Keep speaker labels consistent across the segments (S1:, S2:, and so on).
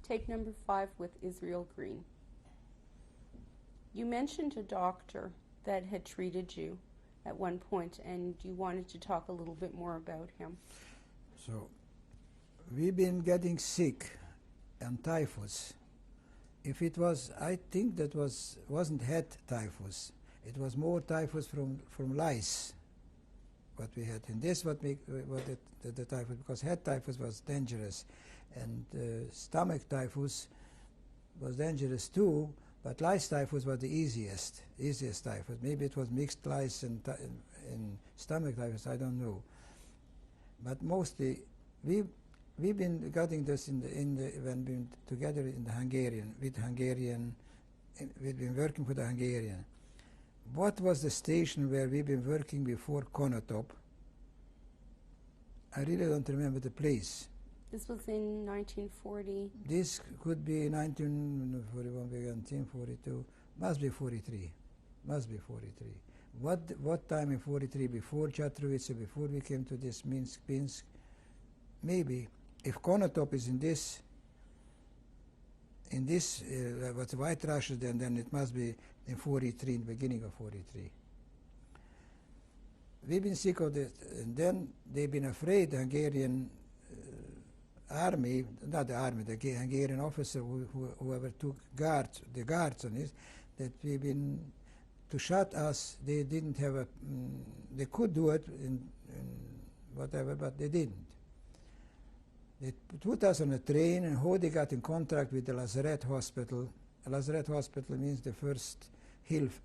S1: Take number 5 with Israel Green. You mentioned a doctor that had treated you at one point, and you wanted to talk a little bit more about him.
S2: So, we've been getting sick and typhus. If it was, I think that wasn't head typhus. It was more typhus from lice. What we had in this, the typhus, because head typhus was dangerous, and stomach typhus was dangerous too. But lice typhus was the easiest typhus. Maybe it was mixed lice and stomach typhus. I don't know. But mostly, we've been getting this when we've been together in the Hungarian. We've been working for the Hungarian. What was the station where we've been working before Konotop? I really don't remember the place.
S1: This was in 1940.
S2: This could be 1941, 1942. Must be 43. Must be 43. What time in 43? Before Chatrovice, before we came to this Minsk, Pinsk? Maybe. If Konotop is in this what's White Russia, then it must be in 43, in the beginning of 43. We've been sick of this, and then they've been afraid, the Hungarian army, not the army, the Hungarian officer, whoever took the guards on it, that we've been, to shut us, they didn't have they could do it in whatever, but they didn't. They put us on a train, and how they got in contact with the Lazaret Hospital. A Lazaret Hospital means the first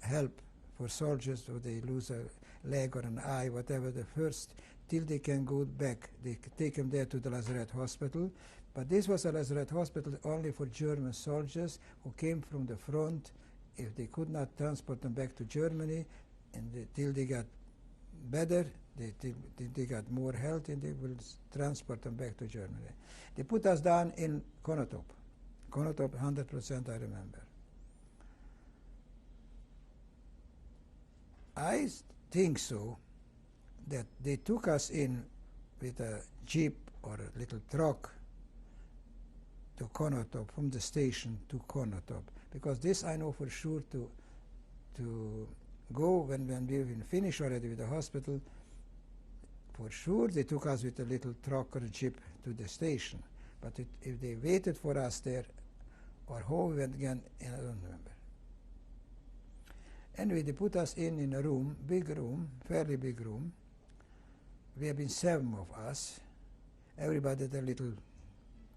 S2: help for soldiers, or they lose a leg or an eye, whatever, the first, till they can go back. They take them there to the Lazaret Hospital. But this was a Lazaret Hospital only for German soldiers who came from the front. If they could not transport them back to Germany, and till they got better, they got more health, and they will transport them back to Germany. They put us down in Konotop. Konotop, 100% I remember. I think so, that they took us in with a jeep or a little truck to Konotop, from the station to Konotop, because this I know for sure to go when we finished already with the hospital. For sure they took us with a little truck or a jeep to the station, but if they waited for us there, or how we went again, I don't remember. Anyway, they put us in a room, big room, fairly big room. We have been 7 of us. Everybody had a little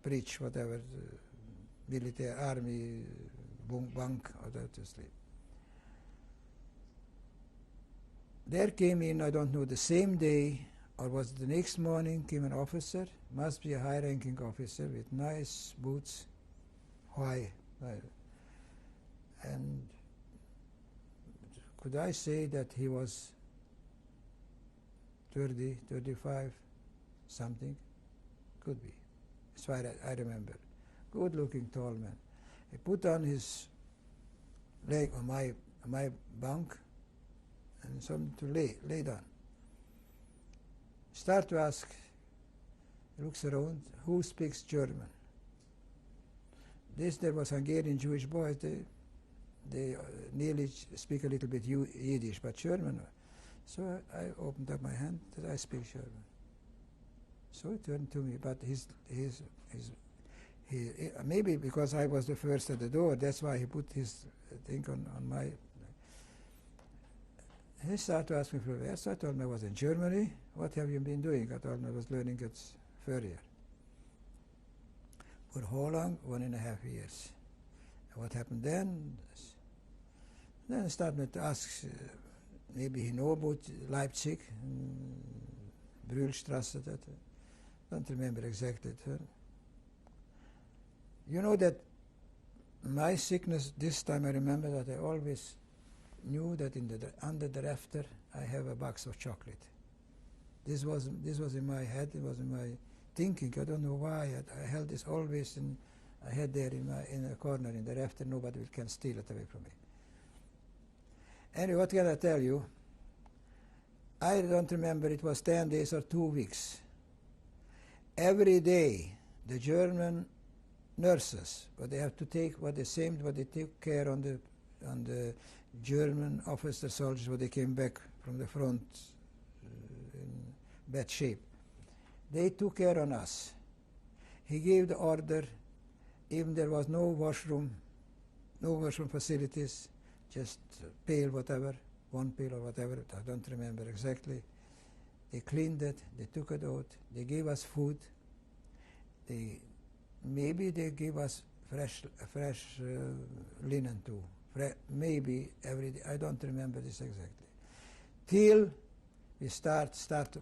S2: breech, whatever, military, army, bunk, or that to sleep. There came in, I don't know, the same day, or was it the next morning, came an officer, must be a high-ranking officer with nice boots, high, and could I say that he was 30, 35, something? Could be. As far as I remember. Good-looking, tall man. He put on his leg on my bunk and something to lay down. Start to ask, he looks around, who speaks German? There was Hungarian Jewish boys, they nearly speak a little bit Yiddish, but German. So I opened up my hand, that I speak German. So he turned to me, but he maybe because I was the first at the door, that's why he put his thing on my. He started to ask me for where. So I told him I was in Germany. What have you been doing? I told him I was learning at Furrier. For how long? 1.5 years. And what happened then? Then I started to ask, maybe he know about Leipzig, Brühlstrasse, that. Don't remember exactly. You know that my sickness, this time I remember that I always knew that under the rafter I have a box of chocolate. This was in my head, it was in my thinking. I don't know why. I held this always in. I had there in a corner in the rafter. Nobody can steal it away from me. Anyway, what can I tell you? I don't remember. It was 10 days or 2 weeks. Every day, the German nurses, but they have to take what the same what they took care on the German officer soldiers when they came back from the front in bad shape. They took care on us. He gave the order, even there was no washroom facilities, just pail whatever, one pail or whatever, I don't remember exactly. They cleaned it, they took it out, they gave us food, maybe they gave us fresh linen too, maybe every day, I don't remember this exactly. Till we start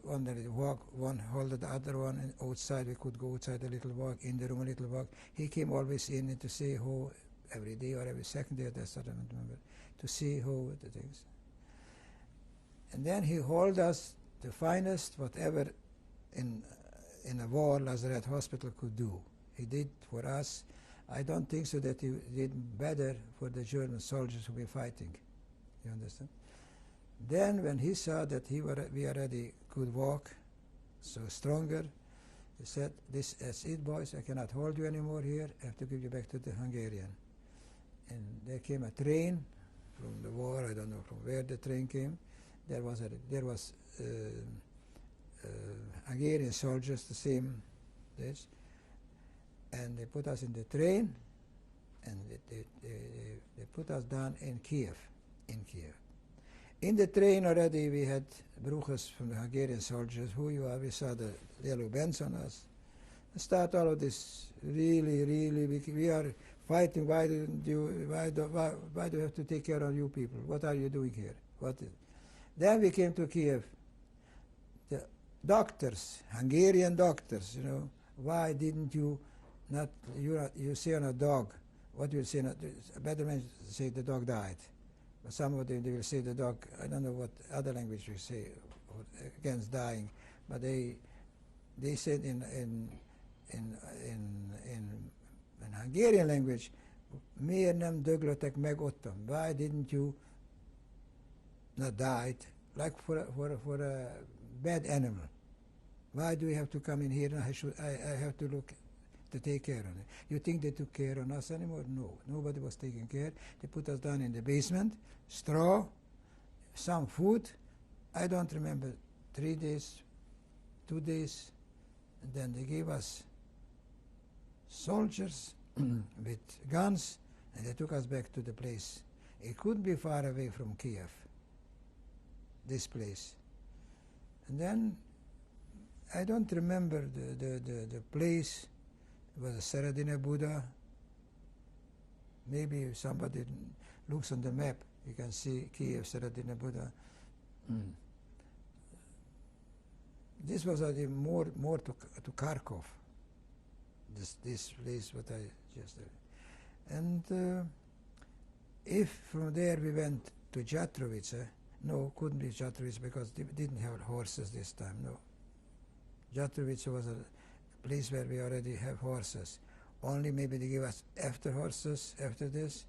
S2: on the walk, one hold the other one, and outside we could go outside a little walk, in the room a little walk. He came always in to say how, every day or every second day, that's what I don't remember, to see how the things. And then he hold us the finest whatever in a war Lazaret Hospital could do. He did for us. I don't think so that he did better for the German soldiers who were fighting. You understand? Then when he saw that we already could walk, so stronger, he said, that's it, boys, I cannot hold you anymore here, I have to give you back to the Hungarian. And there came a train from the war, I don't know from where the train came. There was Hungarian soldiers, the same this, and they put us in the train, and they put us down in Kiev. In the train already we had bruches from the Hungarian soldiers. Who you are? We saw the yellow bands on us. Start all of this. Really, we are fighting. Why do you have to take care of you people? What are you doing here? Then we came to Kiev. The doctors, Hungarian doctors, you know, why didn't you not? You say on a dog. What you say? A better man say the dog died. But some of them they will say the dog. I don't know what other language we say against dying, but they said in Hungarian language, miért nem döglöttek meg ottan? Why didn't you not died like for a bad animal? Why do we have to come in here and I have to look to take care of it? You think they took care of us anymore? No, nobody was taking care. They put us down in the basement, straw, some food. I don't remember, 3 days, 2 days, and then they gave us soldiers with guns, and they took us back to the place. It couldn't be far away from Kiev, this place. And then I don't remember the place. It was a Seradine Buddha. Maybe if somebody looks on the map, you can see Kiev, Seradine Buddha. This was more to Kharkov. This place what I just did. And if from there we went to Jatrovice, no, couldn't be Jatrovice because they didn't have horses this time, no. Jatrovice was a place where we already have horses. Only maybe they give us after horses, after this.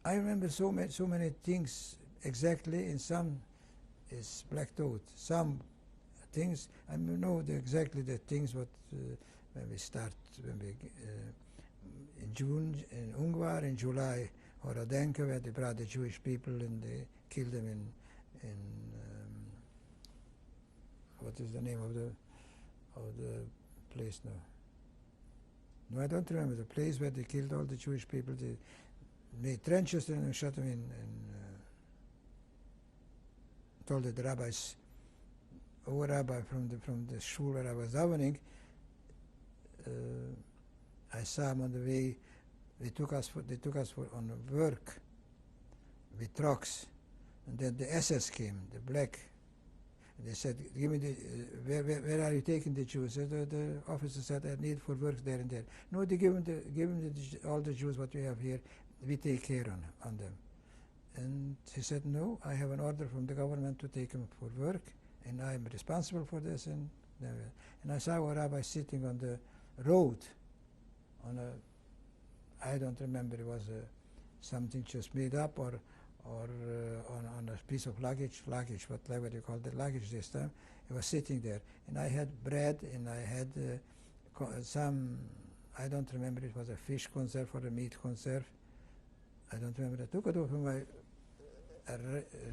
S2: I remember so many things exactly, and some is blacked out. Some things, I know exactly the things what when we in June in Ungvar, in July, Horodenka, where they brought the Jewish people and they killed them in what is the name of the place now? No, I don't remember the place where they killed all the Jewish people. They made trenches and shot them in, and told the rabbis, our rabbi from the shul where I was davening, I saw him on the way. They took us on work with trucks, and then the SS came, the black. They said, "Give me where are you taking the Jews?" The officer said, "I need for work there and there." No, they give him all the Jews what we have here. We take care on them. And he said, "No, I have an order from the government to take him for work, and I am responsible for this." And I saw a rabbi sitting on the road, on I don't remember, it was something just made up or on a piece of luggage, whatever you call the luggage this time. He was sitting there, and I had bread and I had some, I don't remember, it was a fish conserve or a meat conserve. I don't remember. I took it off my,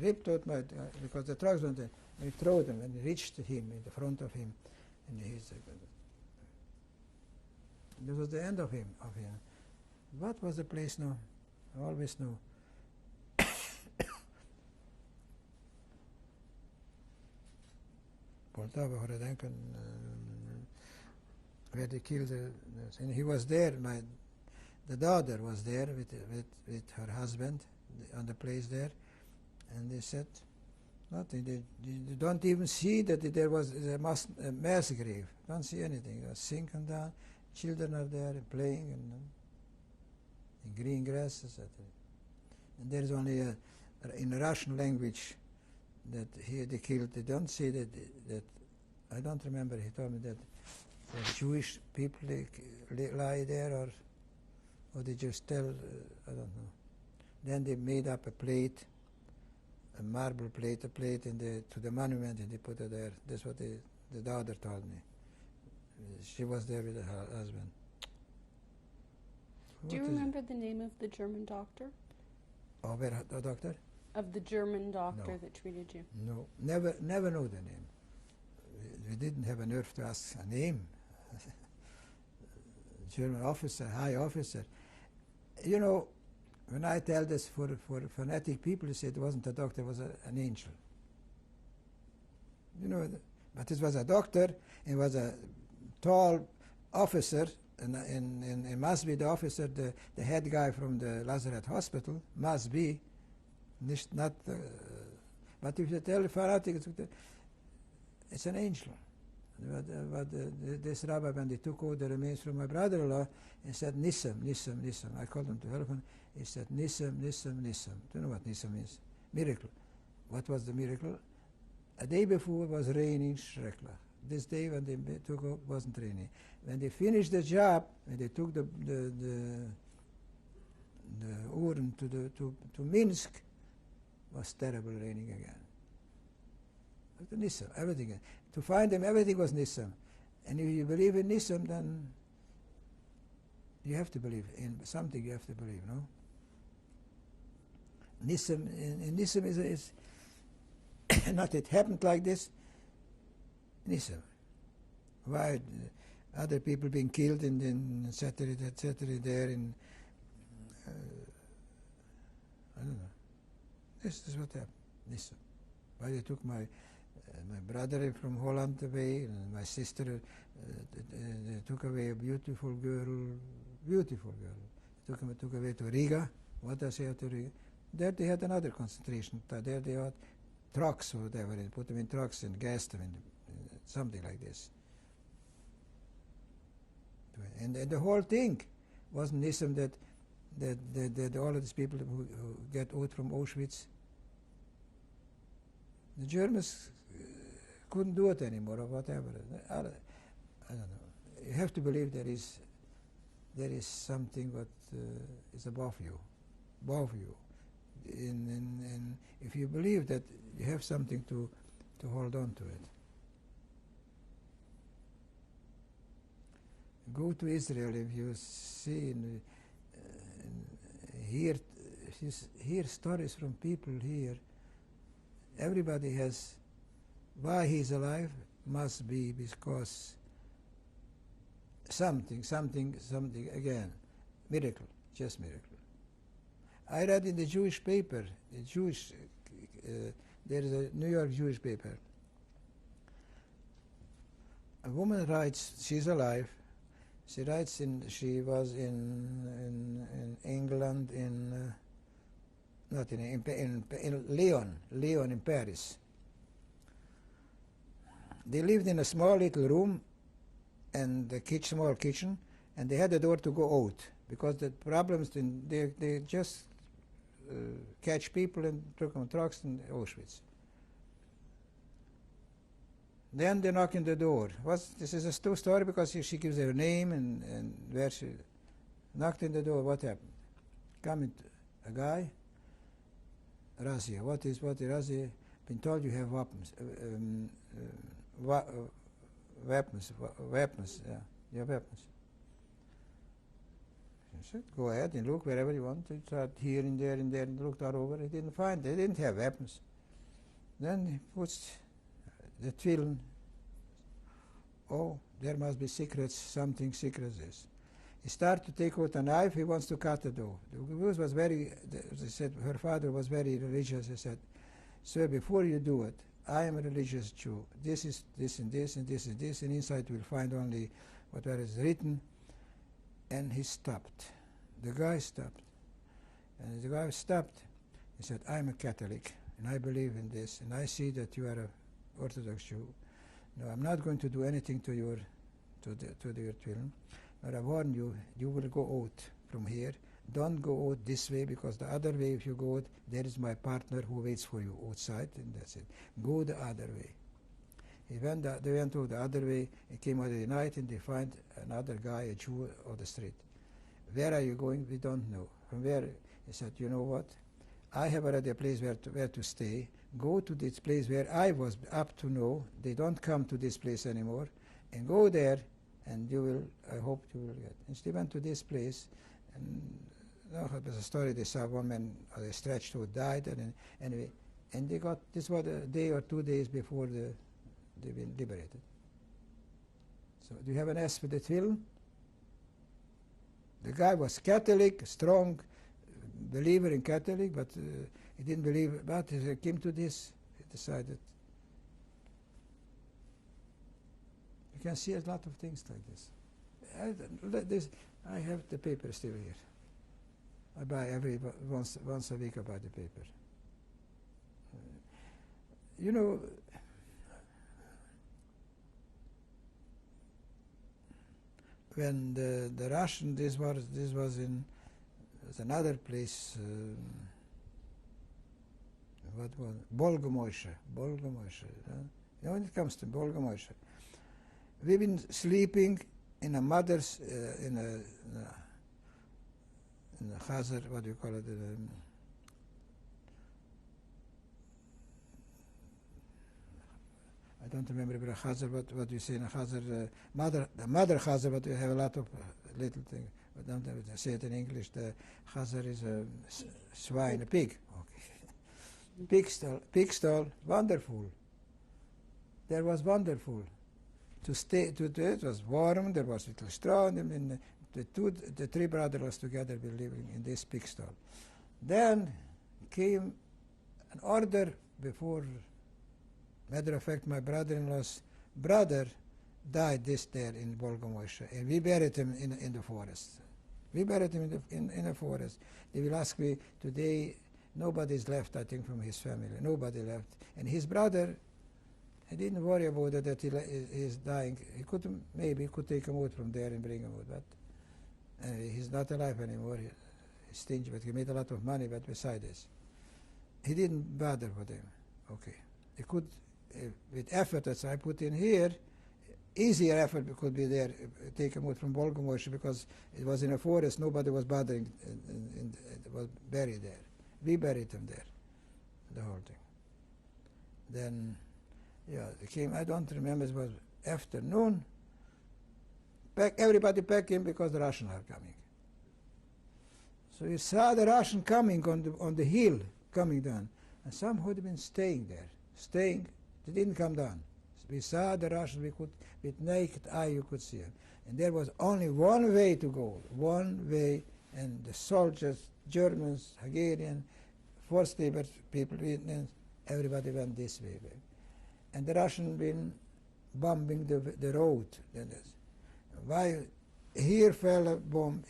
S2: ripped out my, because the trucks went in, and I threw them and reached him in the front of him. And he's, this was the end of him. What was the place now? I always know. Poltava, where I think, where they killed and he was there. The daughter was there with her husband on the place there, and they said nothing. They don't even see that there was a mass grave. Don't see anything. It was sinking down. Children are there playing in green grass, etc. And there is only in Russian language that here they killed. They don't say that I don't remember. He told me that Jewish people lie there, or they just tell. I don't know. Then they made up a plate, a marble plate, to the monument, and they put it there. That's what the daughter told me. She was there with her husband.
S1: Do you remember the name of the German doctor?
S2: Oh, where the doctor?
S1: Of the German doctor
S2: No.
S1: that treated you?
S2: No, never know the name. We didn't have a nerve to ask a name. German officer, high officer. You know, when I tell this for fanatic people, they say it wasn't a doctor, it was an angel. You know, but it was a doctor, it was a tall officer, and it must be the officer, the head guy from the Lazareth Hospital, must be, not. But if you tell a fanatic, it's an angel. But this rabbi, when they took out the remains from my brother-in-law, he said, Nissim, Nissim, Nissim. I called him to help him. He said, Nissim, Nissim, Nissim. Do you know what Nissim means? Miracle. What was the miracle? A day before it was raining schrecklich. This day when they took out, wasn't raining. When they finished the job, when they took the urn to Minsk, was terrible raining again. But the Nissim, everything. To find them, everything was Nissim. And if you believe in Nissim, then you have to believe in something. You have to believe, no? Nissim, in Nissim is not it happened like this. Nissim. Why other people being killed in etc. there in I don't know. This is what happened. Nissim. Why they took my brother from Holland away, and my sister they took away a beautiful girl. Took away to Riga. What I say to Riga? There they had another concentration. There they had trucks or whatever, and put them in trucks and gassed them, something like this. And the whole thing wasn't Nissim that all of these people who get out from Auschwitz, the Germans couldn't do it anymore or whatever. I don't know. You have to believe there is something what is above you. And if you believe that, you have something to hold on to it. Go to Israel, if you see hear stories from people here. Everybody has, why he's alive must be because something again, miracle, just miracle. I read in the Jewish paper, there is a New York Jewish paper. A woman writes, she's alive. She writes she was in England, in Lyon in Paris. They lived in a small little room and a small kitchen, and they had a door to go out because the problems they just catch people and took them on trucks in Auschwitz. Then they knock on the door. This is a true story because she gives her name and where she knocked on the door. What happened? Come in, a guy. Razia. What is Razia? Been told you have weapons. Weapons. Yeah. You have weapons. He said, go ahead and look wherever you want. He tried here and there and there and looked all over. He didn't find. They didn't have weapons. Then he puts the tefillin. Oh, there must be secrets, something secret is. He started to take out a knife. He wants to cut the dough. The goose was very, as I said, her father was very religious. He said, sir, before you do it, I am a religious Jew. This is this and this and this and this, and inside you'll find only whatever is written. And he stopped. The guy stopped. And the guy stopped. He said, I'm a Catholic, and I believe in this, and I see that you are an Orthodox Jew. No, I'm not going to do anything to your tefillin. But I warn you, you will go out from here. Don't go out this way, because the other way, if you go out, there is my partner who waits for you outside, and that's it. Go the other way. They went out the other way. He came out of the night, and they find another guy, a Jew, on the street. Where are you going? We don't know. From where? He said, you know what? I have already a place where to stay. Go to this place where I was up to know. They don't come to this place anymore. And go there, and you will, I hope you will get. And they went to this place, and it was a story. They saw one man stretched who died, and anyway, and they got, this was a day or 2 days before they've been liberated. So do you have an S for the tefillin? The guy was Catholic, strong believer in Catholic, but he didn't believe. But as he came to this, he decided. You can see a lot of things like this. I have the paper still here. I buy once a week. I buy the paper. You know, when the Russian, this was in another place. What was it? Bolgomoshe. When it comes to Bolgomoshe, we've been sleeping in a mother's in a chazar. What do you call it? I don't remember a chazar. What do you say in a chazar? The mother chazar, but you have a lot of little things. I don't know to say it in English. The chazar is a swine, a pig. Okay. Pig stall, wonderful. There was wonderful. To stay, it was warm. There was little straw, and the three brothers together were living in this pig stall. Then came an order before. Matter of fact, my brother-in-law's brother died there in Bolgomoshe, and we buried him in the forest. We buried him in the forest. They will ask me today. Nobody's left, I think, from his family. Nobody left, and his brother. I didn't worry about it that he is dying. He could take him out from there and bring him out, but he's not alive anymore. He's stingy, but he made a lot of money. But beside this, he didn't bother with him. Okay, he could. With effort that I put in here, easier effort could be there, take him out from Bolgomoshe, because it was in a forest, nobody was bothering, and it was buried there. We buried him there, the whole thing. Then, yeah, they came, I don't remember, it was afternoon, everybody packed in because the Russians are coming. So you saw the Russian coming on the hill, coming down, and somehow they've been staying there, They didn't come down. We saw the Russians, with naked eye you could see them. And there was only one way to go, one way, and the soldiers, Germans, Hungarian, forced labor people, everybody went this way. And the Russians been bombing the road. Why? Here fell a bomb,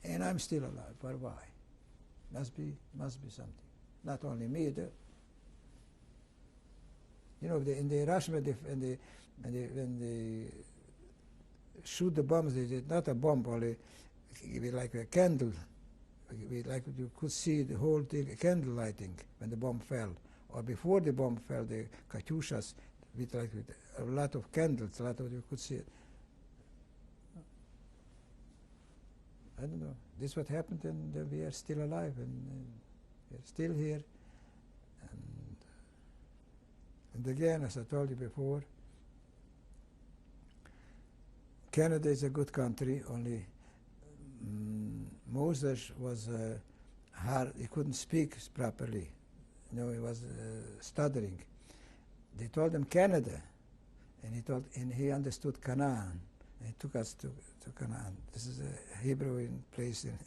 S2: and I'm still alive. For why? Must be something. Not only me, you know, in the Russian, when they shoot the bombs, it's not a bomb, only like a candle. Like you could see the whole thing, candle lighting when the bomb fell. Or before the bomb fell, the Katyushas, with a lot of candles, you could see it. I don't know. This is what happened, and we are still alive, and we are still here. And again, as I told you before, Canada is a good country, only Moses was hard. He couldn't speak properly. He was stuttering. They told him Canada, and he understood Canaan. And he took us to Canaan. This is a Hebrew place in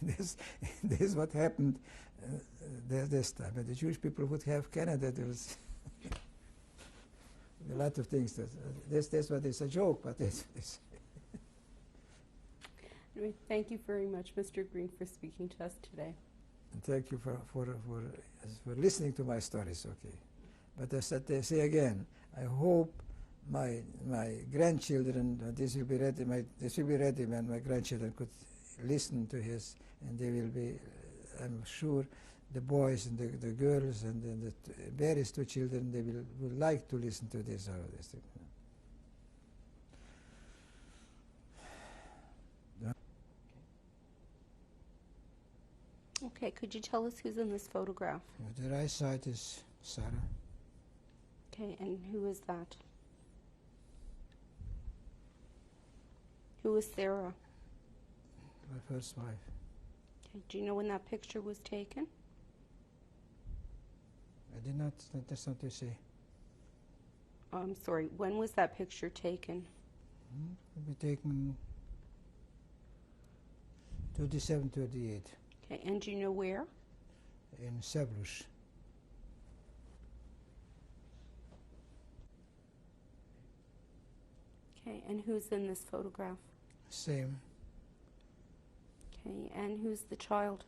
S2: this is what happened this time. But the Jewish people would have Canada. There was a lot of things. That's what is a joke, but it's
S1: Anyway, thank you very much, Mr. Green, for speaking to us today.
S2: and thank you for listening to my stories. Okay, but I say again, I hope my grandchildren this will be ready. This will be ready when my grandchildren could listen to his, and they will be. I'm sure the boys and the girls and the various two children, they will like to listen to this.
S1: Okay, could you tell us who's in this photograph?
S2: The right side is Sarah.
S1: Okay, and who is that? Who is Sarah?
S2: My first wife.
S1: Okay, do you know when that picture was taken?
S2: I did not understand what you say.
S1: I'm sorry, when was that picture taken?
S2: It will be taken 37, 38
S1: Okay, and do you know where?
S2: in Severus.
S1: Okay, and who's in this photograph?
S2: Same.
S1: Okay, and who's the child?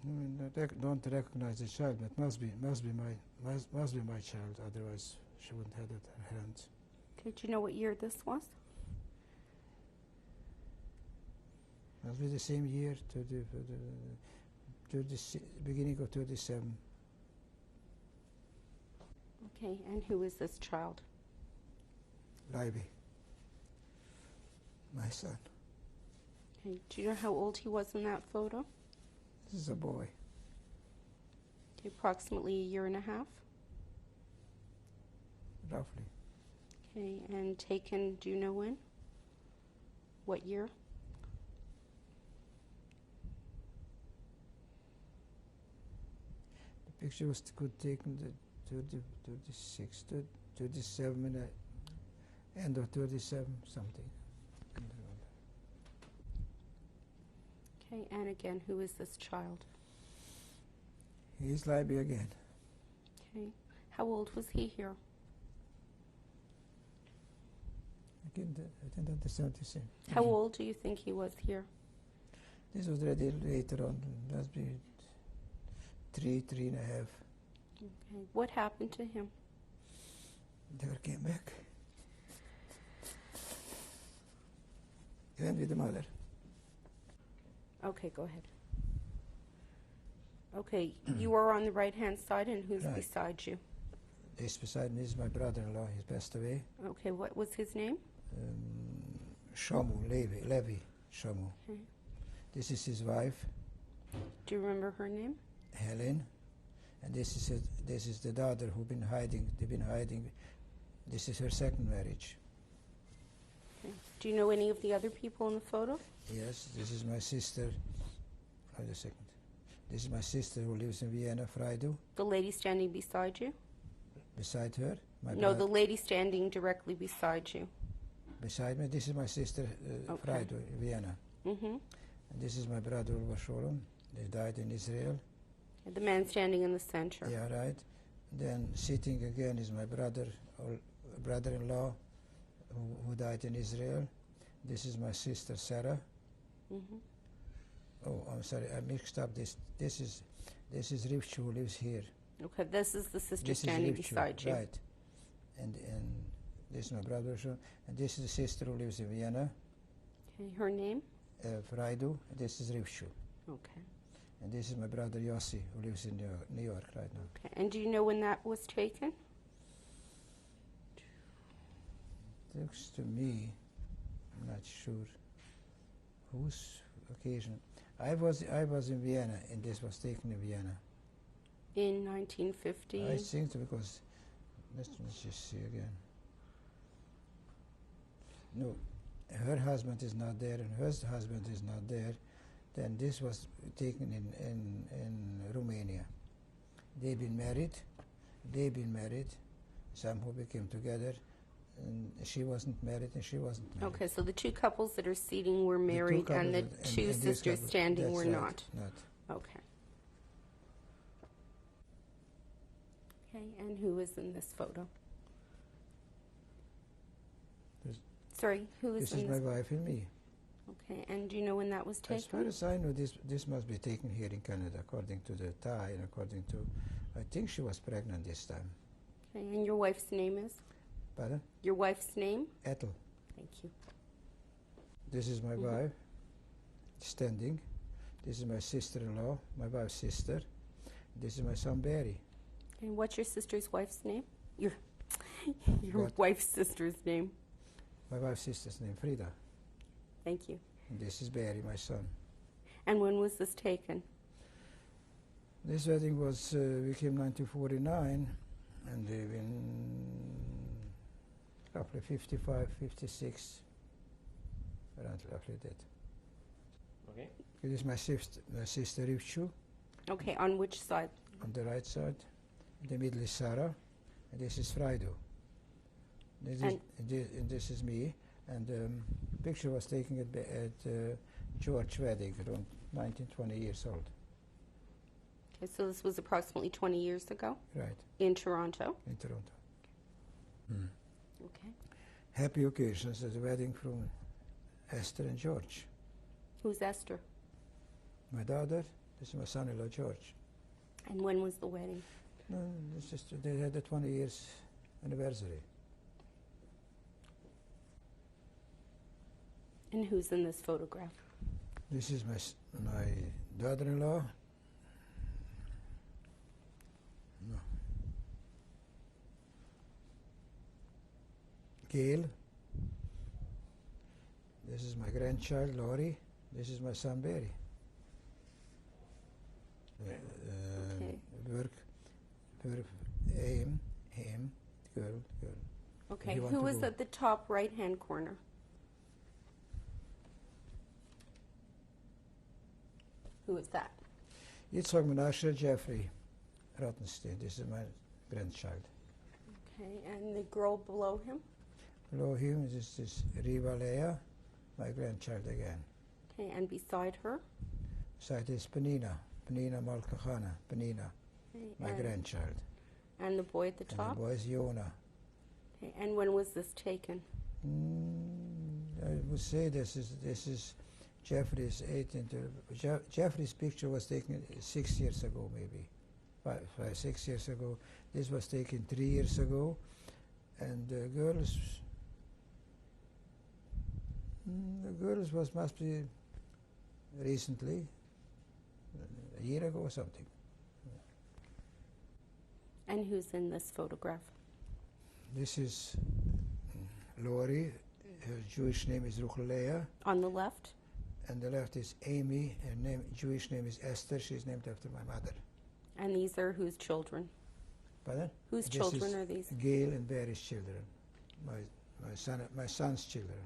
S2: I don't recognize the child, but must be my child. Otherwise, she wouldn't have it in her hands.
S1: Okay, do you know what year this was?
S2: Must be the same year to the beginning of 37.
S1: Okay, and who is this child?
S2: Libby, my son.
S1: Okay, do you know how old he was in that photo?
S2: This is a boy.
S1: Okay, approximately a year and a half.
S2: Roughly.
S1: Okay, and taken, do you know when? What year?
S2: The picture was taken the 36, 37, end of 37, something.
S1: Okay, and again, who is this child?
S2: He's Libby again.
S1: Okay, how old was he here?
S2: I didn't understand what you said.
S1: How old do you think he was here?
S2: This was ready later on. Must be 3.5.
S1: Okay, what happened to him?
S2: Never came back. He went with the mother.
S1: Okay, go ahead. Okay, you are on the right-hand side, and who's
S2: Right.
S1: beside you?
S2: This beside me is my brother-in-law. He's passed away.
S1: Okay, what was his name?
S2: Shamu, Levi Shamu.
S1: Okay.
S2: This is his wife,
S1: Do you remember her name?
S2: Helen, and this is the daughter who've been hiding. They've been hiding. This is her second marriage.
S1: Okay. Do you know any of the other people in the photo?
S2: Yes, this is my sister. Wait a second. This is my sister who lives in Vienna, Freidu.
S1: The lady standing beside you?
S2: Beside her,
S1: No, the lady standing directly beside you.
S2: beside me. This is my sister,
S1: Okay.
S2: Freidu, in Vienna.
S1: Mm-hmm.
S2: And this is my brother, Ulva Sholem. They died in Israel.
S1: The man standing in the center.
S2: Yeah, right. Then sitting again is my brother-in-law, who died in Israel. This is my sister, Sarah.
S1: Mm-hmm.
S2: Oh, I'm sorry, I mixed up this. This is Rivchu, who lives here.
S1: Okay, this is the sister
S2: This
S1: standing
S2: is Rivchu,
S1: beside you.
S2: right? And this is my brother, and this is the sister who lives in Vienna,
S1: Okay, her name?
S2: Freidu. This is Rivchu,
S1: Okay.
S2: and this is my brother Yossi, who lives in New York right now.
S1: Okay, and do you know when that was taken?
S2: Looks to me, I'm not sure whose occasion. I was in Vienna, and this was taken in Vienna.
S1: In 1950?
S2: I think so, because let's just see again. No, her husband is not there and her husband is not there. Then this was taken in Romania. They've been married, somehow became together, and she wasn't married and she wasn't married.
S1: Okay, so the two couples that are seating were
S2: The two
S1: married and the
S2: couples
S1: two
S2: and this
S1: sisters
S2: couple,
S1: standing
S2: that's
S1: were
S2: right,
S1: not. Okay. Okay, and who is in this photo?
S2: This-
S1: Sorry, who is
S2: This
S1: in
S2: is
S1: this?
S2: my wife and me.
S1: Okay, and do you know when that was
S2: As far
S1: taken?
S2: as I know, this must be taken here in Canada, according to the tie and according to, I think she was pregnant this time.
S1: Okay, and your wife's name is?
S2: Pardon?
S1: Your wife's name?
S2: Ethel.
S1: Thank you.
S2: This is my wife, standing. This is my sister-in-law, my wife's sister. This is my son Barry.
S1: And what's your sister's wife's name? Your
S2: What?
S1: wife's sister's name.
S2: My wife's sister's name Frida.
S1: Thank you.
S2: And this is Barry, my son.
S1: And when was this taken?
S2: This wedding was, we came 1949, and they've been roughly 55, 56, around roughly that.
S3: Okay.
S2: This is my sister Rivchu
S1: Okay, on which side?
S2: on the right side. In the middle is Sarah, and this is Frido. This is me, and the picture was taken at George wedding, around 19, 20 years old.
S1: Okay, so this was approximately 20 years ago
S2: Right,
S1: in Toronto.
S2: in Toronto.
S1: Okay.
S2: Happy occasions at the wedding from Esther and George.
S1: Who's Esther?
S2: My daughter, this is my son-in-law George.
S1: And when was the wedding?
S2: No, it's just they had the 20 years anniversary.
S1: And who's in this photograph?
S2: This is my daughter-in-law. No. Gail. This is my grandchild Laurie. This is my son Barry.
S1: Okay.
S2: Work, aim, girl.
S1: Okay,
S2: you want
S1: who
S2: to
S1: is
S2: go?
S1: at the top right-hand corner? Who is that?
S2: Yitzhak Menashe Jeffrey Rottenstein. This is my grandchild.
S1: Okay, and the girl below him?
S2: Below him is this Riva Leah, my grandchild again.
S1: Okay, and beside her?
S2: Beside is Penina Malkachana, Penina,
S1: Okay,
S2: my
S1: and,
S2: grandchild.
S1: and the boy at the
S2: And the
S1: top?
S2: boy is Yona.
S1: Okay, and when was this taken?
S2: I would say this is Jeffrey's 18th. Jeffrey's picture was taken 6 years ago, maybe 6 years ago. This was taken 3 years ago, and the girls must be recently, a year ago or something.
S1: And who's in this photograph?
S2: This is Lori. Her Jewish name is Ruchelea.
S1: On the left?
S2: And the left is Amy. Her Jewish name is Esther. She's named after my mother.
S1: And these are whose children?
S2: Pardon?
S1: Whose
S2: This
S1: children
S2: is
S1: are these?
S2: Gail and Barry's children. My son's children.